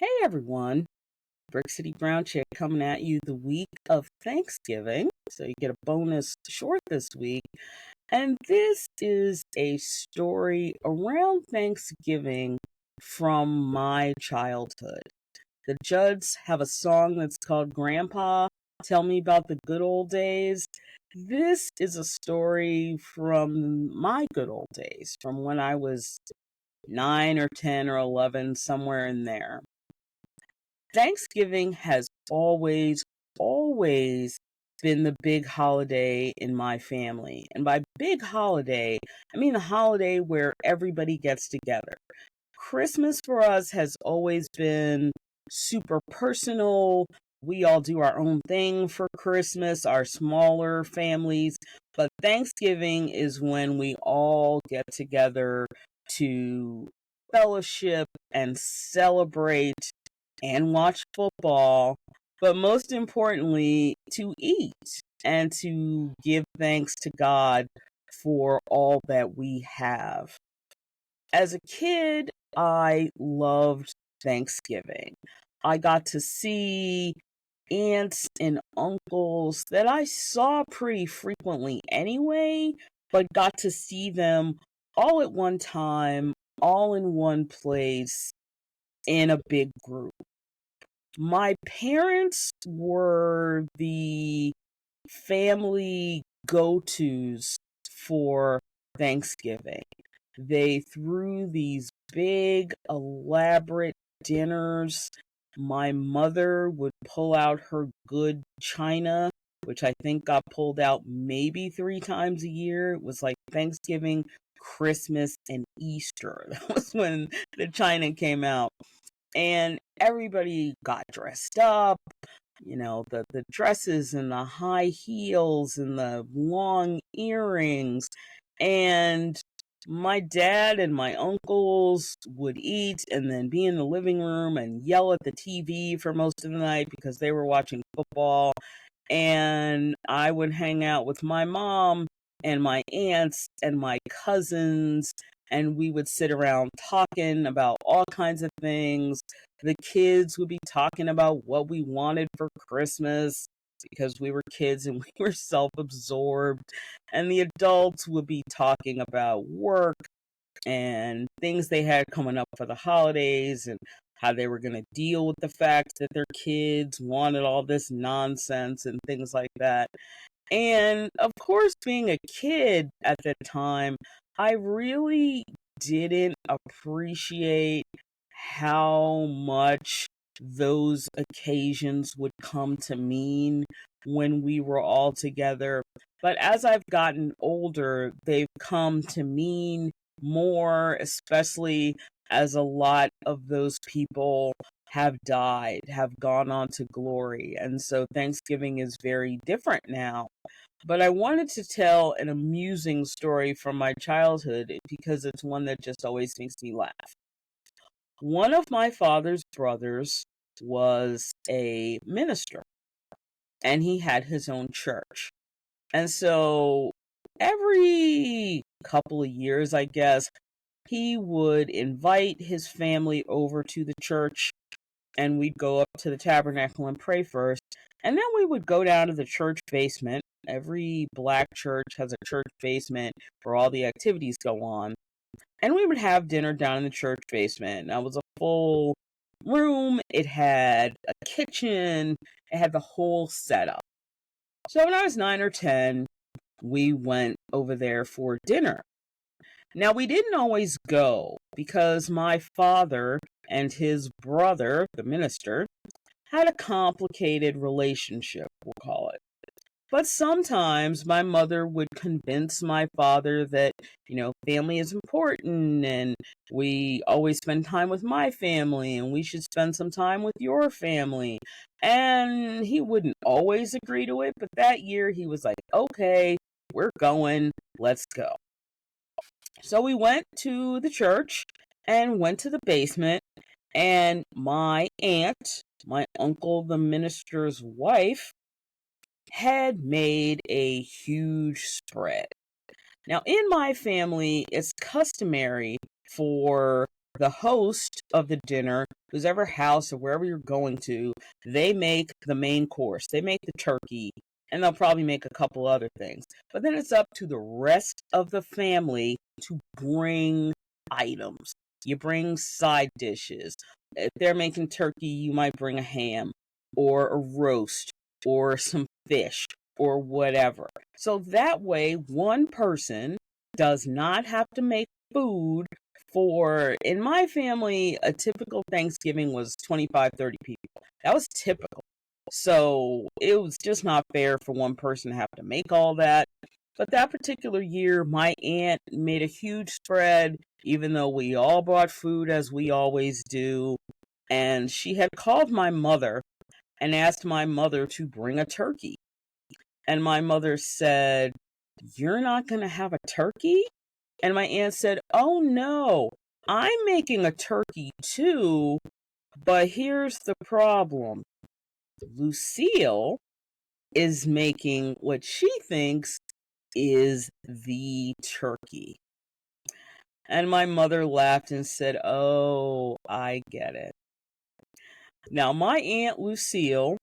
Hey everyone, Brick City Brown Chick coming at you the week of Thanksgiving. So you get a bonus short this week. And this is a story around Thanksgiving from my childhood. The Judds have a song that's called Grandpa, Tell Me About the Good Old Days. This is a story from my good old days, from when I was 9 or 10 or 11, somewhere in there. Thanksgiving has always been the big holiday in my family. And by big holiday, I mean the holiday where everybody gets together. Christmas for us has always been super personal. We all do our own thing for Christmas, our smaller families. But Thanksgiving is when we all get together to fellowship and celebrate and watch football, but most importantly, to eat and to give thanks to God for all that we have. As a kid, I loved Thanksgiving. I got to see aunts and uncles that I saw pretty frequently anyway, but got to see them all at one time, all in one place, in a big group. My parents were the family go-tos for Thanksgiving. They threw these big, elaborate dinners. My mother would pull out her good china, which I think got pulled out maybe 3 times a year. It was like Thanksgiving, Christmas, and Easter. That was when the china came out, and everybody got dressed up, the dresses and the high heels and the long earrings. And my dad and my uncles would eat and then be in the living room and yell at the TV for most of the night because they were watching football. And I would hang out with my mom and my aunts and my cousins, and we would sit around talking about all kinds of things. The kids would be talking about what we wanted for Christmas because we were kids and we were self absorbed. And the adults would be talking about work and things they had coming up for the holidays and how they were going to deal with the fact that their kids wanted all this nonsense and things like that. And of course, being a kid at the time, I really didn't appreciate how much those occasions would come to mean when we were all together. But as I've gotten older, they've come to mean more, especially as a lot of those people have died, have gone on to glory. And so Thanksgiving is very different now. But I wanted to tell an amusing story from my childhood because it's one that just always makes me laugh. One of my father's brothers was a minister and he had his own church. And so every couple of years, I guess, he would invite his family over to the church and we'd go up to the tabernacle and pray first. And then we would go down to the church basement. Every black church has a church basement where all the activities go on. And we would have dinner down in the church basement. Now, it was a full room. It had a kitchen. It had the whole setup. So when I was 9 or 10, we went over there for dinner. Now, we didn't always go because my father and his brother, the minister, had a complicated relationship, we'll call it. But sometimes my mother would convince my father that, family is important and we always spend time with my family and we should spend some time with your family. And he wouldn't always agree to it, but that year he was like, okay, we're going, let's go. So we went to the church and went to the basement, and my aunt, my uncle, the minister's wife, had made a huge spread. Now, in my family, it's customary for the host of the dinner whoever house or wherever you're going to, they make the main course. They make the turkey, and they'll probably make a couple other things. But then it's up to the rest of the family to bring items. You bring side dishes. If they're making turkey, you might bring a ham or a roast or some fish or whatever. So that way, one person does not have to make food for, in my family, a typical Thanksgiving was 25, 30 people. That was typical. So it was just not fair for one person to have to make all that. But that particular year, my aunt made a huge spread, even though we all brought food as we always do. And she had called my mother and asked my mother to bring a turkey. And my mother said, "You're not going to have a turkey?" And my aunt said, "Oh no, I'm making a turkey too, but here's the problem. Lucille is making what she thinks is the turkey." And my mother laughed and said, "Oh, I get it." Now, my Aunt Lucille,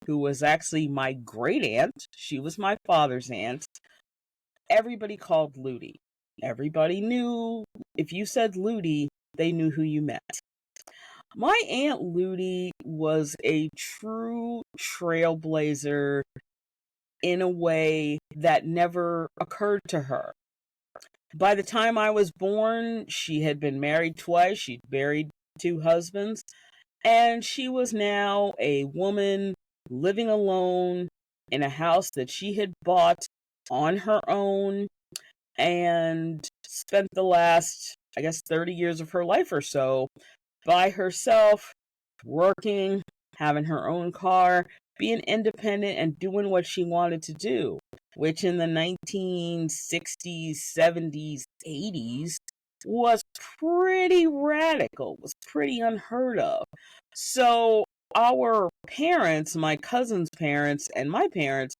who was actually my great aunt, she was my father's aunt, everybody called Ludy. Everybody knew, if you said Ludy, they knew who you meant. My Aunt Ludy was a true trailblazer in a way that never occurred to her. By the time I was born, she had been married twice. She'd married two husbands. And she was now a woman living alone in a house that she had bought on her own and spent the last, I guess, 30 years of her life or so by herself, working, having her own car, being independent, and doing what she wanted to do, which in the 1960s, 70s, 80s was pretty radical, was pretty unheard of. So our parents, my cousin's parents, and my parents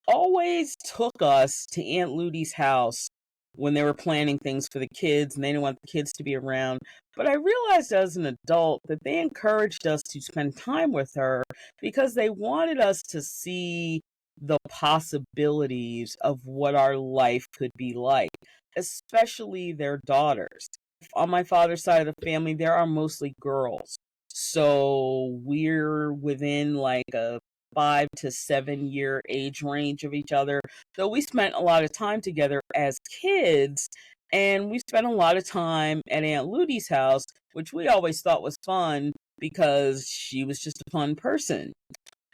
always took us to Aunt Ludy's house when they were planning things for the kids and they didn't want the kids to be around. But I realized as an adult that they encouraged us to spend time with her because they wanted us to see the possibilities of what our life could be like, especially their daughters. On my father's side of the family, there are mostly girls. So we're within like a 5 to 7 year age range of each other. So we spent a lot of time together as kids, and we spent a lot of time at Aunt Ludy's house, which we always thought was fun because she was just a fun person.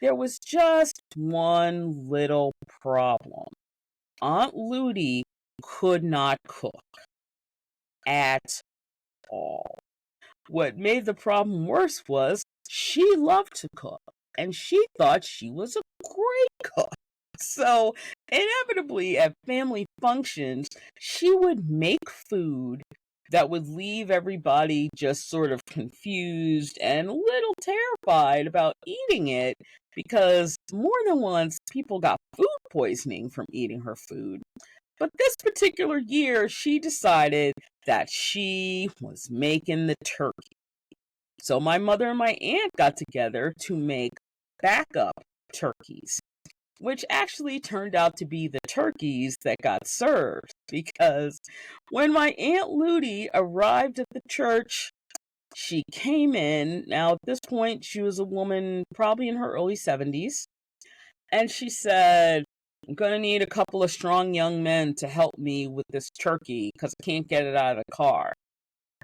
There was just one little problem. Aunt Ludy could not cook at all. What made the problem worse was she loved to cook, and she thought she was a great cook. So, inevitably, at family functions, she would make food that would leave everybody just sort of confused and a little terrified about eating it because more than once people got food poisoning from eating her food. But this particular year, she decided that she was making the turkey. So my mother and my aunt got together to make backup turkeys, which actually turned out to be the turkeys that got served. Because when my Aunt Ludy arrived at the church, she came in. Now, at this point, she was a woman probably in her early 70s. And she said, "I'm going to need a couple of strong young men to help me with this turkey because I can't get it out of the car."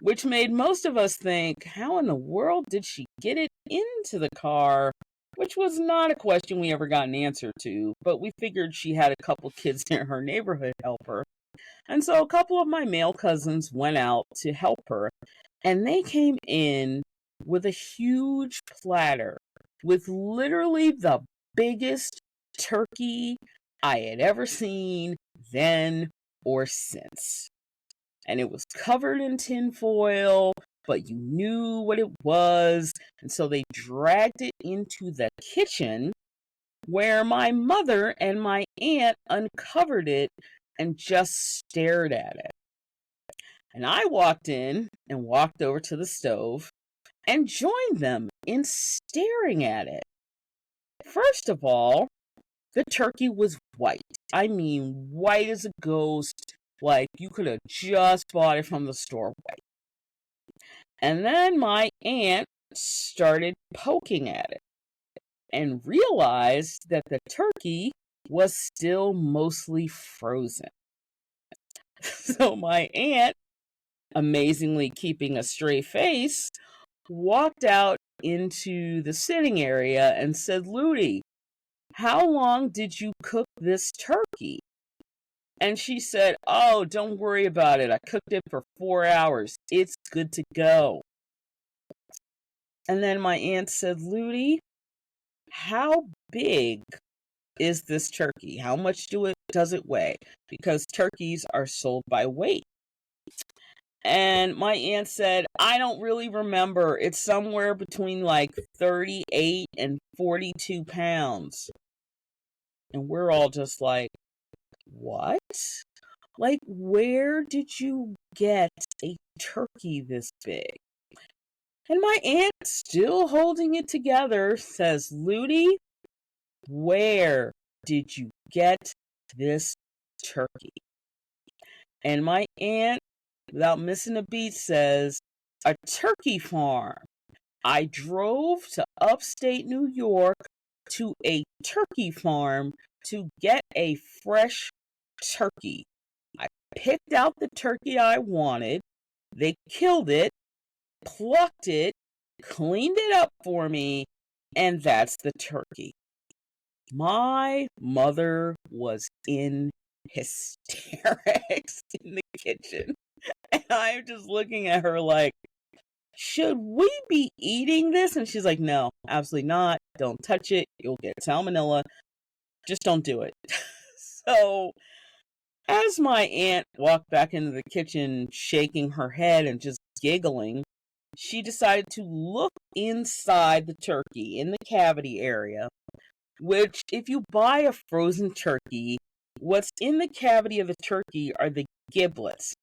Which made most of us think, how in the world did she get it into the car? Which was not a question we ever got an answer to, but we figured she had a couple kids in her neighborhood help her. And so a couple of my male cousins went out to help her, and they came in with a huge platter with literally the biggest turkey I had ever seen then or since. And it was covered in tin foil, but you knew what it was. And so they dragged it into the kitchen where my mother and my aunt uncovered it and just stared at it. And I walked in and walked over to the stove, and joined them in staring at it. First of all, the turkey was white. I mean, white as a ghost. Like, you could have just bought it from the store white. And then my aunt started poking at it and realized that the turkey was still mostly frozen. So my aunt, amazingly keeping a straight face, walked out into the sitting area and said, "Ludy, how long did you cook this turkey?" And she said, "Oh, don't worry about it. I cooked it for 4 hours. It's good to go." And then my aunt said, "Ludy, how big is this turkey? How much does it weigh?" Because turkeys are sold by weight. And my aunt said, "I don't really remember. It's somewhere between like 38 and 42 pounds. And we're all just like, "What? Like, where did you get a turkey this big?" And my aunt, still holding it together, says, "Ludy, where did you get this turkey?" And my aunt, without missing a beat, says, "A turkey farm. I drove to upstate New York to a turkey farm to get a fresh turkey. I picked out the turkey I wanted. They killed it, plucked it, cleaned it up for me, and that's the turkey." My mother was in hysterics in the kitchen. And I'm just looking at her like, "Should we be eating this?" And she's like, "No, absolutely not. Don't touch it. You'll get salmonella. Just don't do it." So, as my aunt walked back into the kitchen, shaking her head and just giggling, she decided to look inside the turkey in the cavity area, which, if you buy a frozen turkey, what's in the cavity of the turkey are the giblets.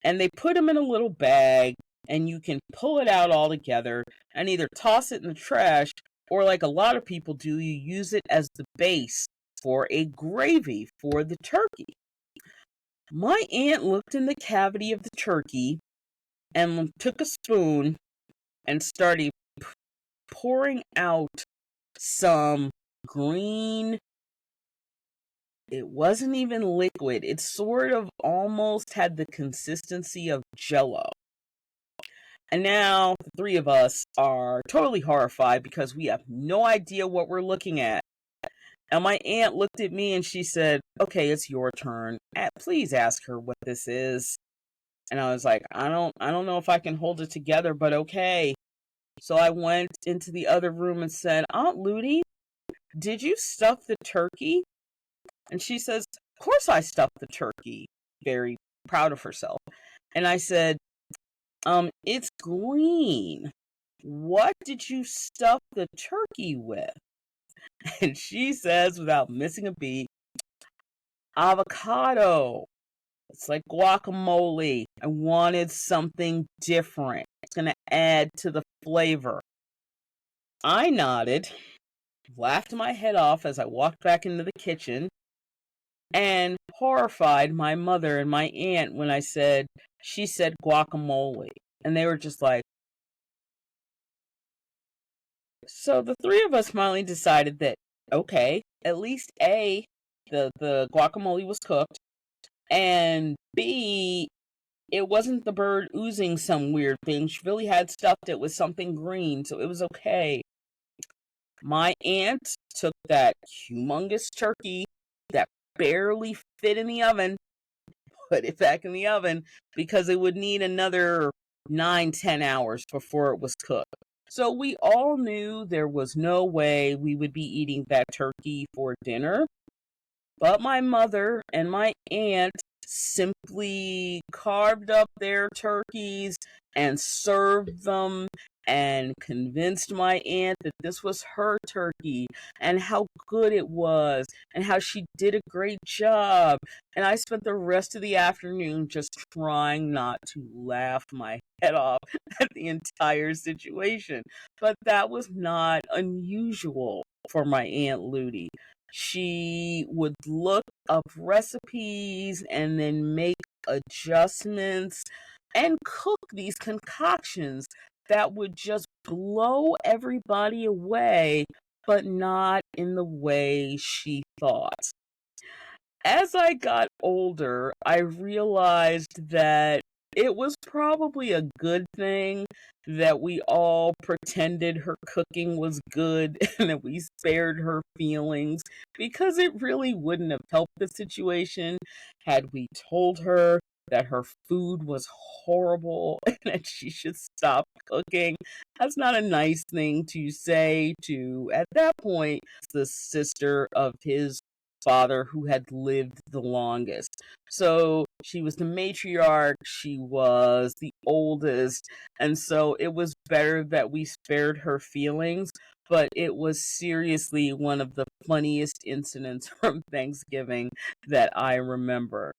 And they put them in a little bag, and you can pull it out all together and either toss it in the trash, or like a lot of people do, you use it as the base for a gravy for the turkey. My aunt looked in the cavity of the turkey and took a spoon and started pouring out some green. It wasn't even liquid. It sort of almost had the consistency of Jello. And now the three of us are totally horrified because we have no idea what we're looking at. And my aunt looked at me and she said, "Okay, it's your turn. Please ask her what this is." And I was like, I don't know if I can hold it together, but okay. So I went into the other room and said, "Aunt Ludy, did you stuff the turkey?" And she says, "Of course I stuffed the turkey," very proud of herself. And I said, "It's green. What did you stuff the turkey with?" And she says, without missing a beat, "Avocado. It's like guacamole. I wanted something different. It's going to add to the flavor." I nodded, laughed my head off as I walked back into the kitchen, and horrified my mother and my aunt when she said guacamole. And they were just like, so the three of us finally decided that, okay, at least A, the guacamole was cooked, and B, it wasn't the bird oozing some weird thing. She really had stuffed it with something green, so it was okay. My aunt took that humongous turkey that barely fit in the oven, put it back in the oven because it would need another 9-10 hours before it was cooked. So we all knew there was no way we would be eating that turkey for dinner. But my mother and my aunt simply carved up their turkeys and served them and convinced my aunt that this was her turkey and how good it was and how she did a great job. And I spent the rest of the afternoon just trying not to laugh my head off at the entire situation. But that was not unusual for my Aunt Ludy. She would look up recipes and then make adjustments and cook these concoctions that would just blow everybody away, but not in the way she thought. As I got older, I realized that it was probably a good thing that we all pretended her cooking was good and that we spared her feelings, because it really wouldn't have helped the situation had we told her that her food was horrible and that she should stop cooking. That's not a nice thing to say to, at that point, the sister of his father who had lived the longest. So she was the matriarch, she was the oldest, and so it was better that we spared her feelings. But it was seriously one of the funniest incidents from Thanksgiving that I remember.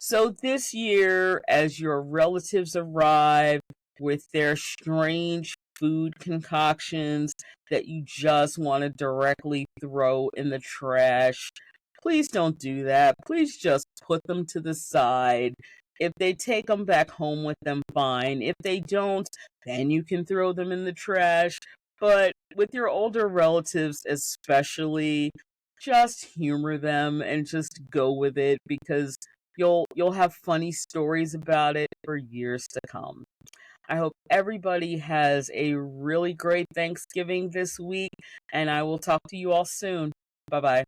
So this year, as your relatives arrive with their strange food concoctions that you just want to directly throw in the trash, please don't do that. Please just put them to the side. If they take them back home with them, fine. If they don't, then you can throw them in the trash. But with your older relatives, especially, just humor them and just go with it, because you'll have funny stories about it for years to come. I hope everybody has a really great Thanksgiving this week, and I will talk to you all soon. Bye bye.